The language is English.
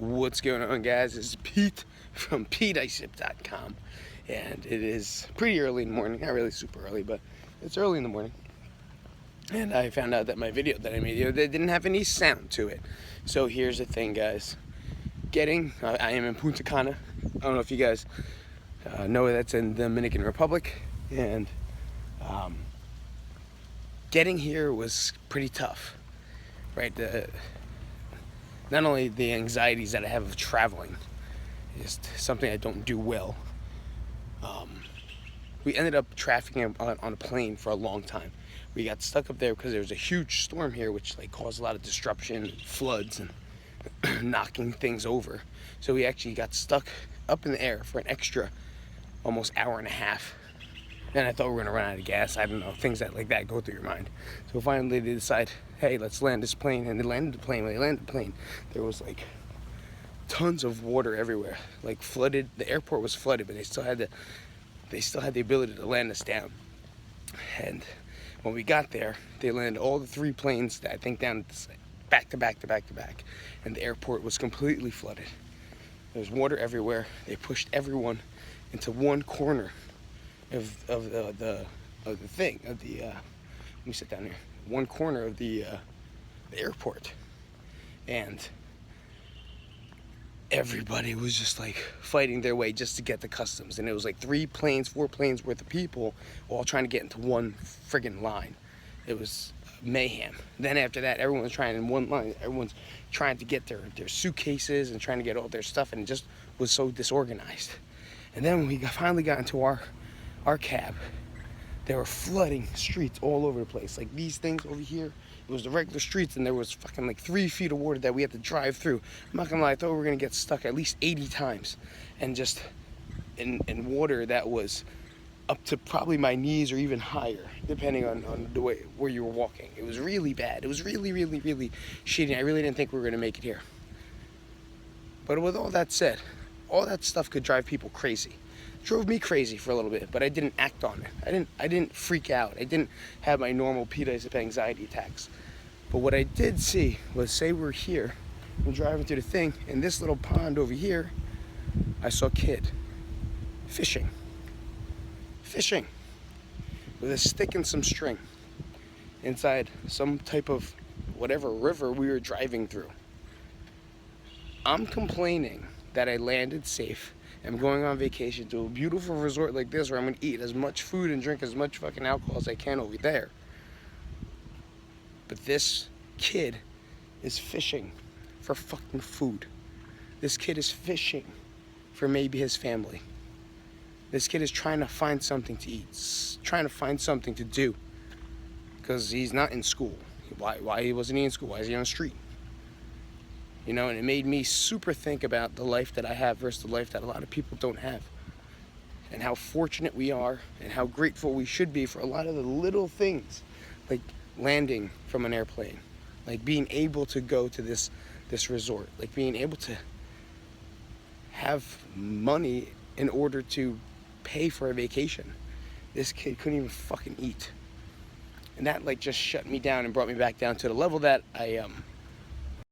What's going on, guys? This is Pete from PeteIceSip.com, and it is pretty early in the morning. Not really super early, but it's early in the morning. And I found out that my video that I made, they didn't have any sound to it. So here's the thing, guys. I am in Punta Cana. I don't know if you guys know that's in the Dominican Republic, and getting here was pretty tough, right? Not only the anxieties that I have of traveling is something I don't do well. We ended up trafficking on a plane for a long time. We got stuck up there because there was a huge storm here, which caused a lot of disruption, floods, and knocking things over. So we actually got stuck up in the air for an extra almost hour and a half. And I thought we were gonna run out of gas. I don't know, things like that go through your mind. So finally they decide, hey, let's land this plane. And they landed the plane. When they landed the plane, there was tons of water everywhere. Flooded. The airport was flooded, but they still had the ability to land us down. And when we got there, they landed all the three planes, I think, down back to back. And the airport was completely flooded. There was water everywhere. They pushed everyone into one corner of the thing. Let me sit down here. One corner of the airport. And everybody was just fighting their way just to get to customs. And it was 4 planes worth of people all trying to get into one friggin' line. It was mayhem. Then after that, everyone's trying in one line. Everyone's trying to get their suitcases and trying to get all their stuff, and it just was so disorganized. And then when we finally got into our cab, they were flooding streets all over the place. These things over here, it was the regular streets, and there was fucking 3 feet of water that we had to drive through. I'm not gonna lie, I thought we were gonna get stuck at least 80 times, and just in water that was up to probably my knees or even higher, depending on the way where you were walking. It was really bad. It was really, really, really shitty. I really didn't think we were gonna make it here. But with all that said, all that stuff could drive people crazy. Drove me crazy for a little bit, but I didn't act on it. I didn't freak out. I didn't have my normal PeteIceSip anxiety attacks. But what I did see was, say we're here, I'm driving through the thing, and this little pond over here, I saw a kid fishing with a stick and some string inside some type of whatever river we were driving through. I'm complaining that I landed safe. I'm going on vacation to a beautiful resort like this where I'm gonna eat as much food and drink as much fucking alcohol as I can over there. But this kid is fishing for fucking food. This kid is fishing for maybe his family. This kid is trying to find something to eat, trying to find something to do, because he's not in school. Why wasn't he in school? Why is he on the street? And it made me super think about the life that I have versus the life that a lot of people don't have. And how fortunate we are and how grateful we should be for a lot of the little things, like landing from an airplane, like being able to go to this resort, like being able to have money in order to pay for a vacation. This kid couldn't even fucking eat. And that just shut me down and brought me back down to the level that I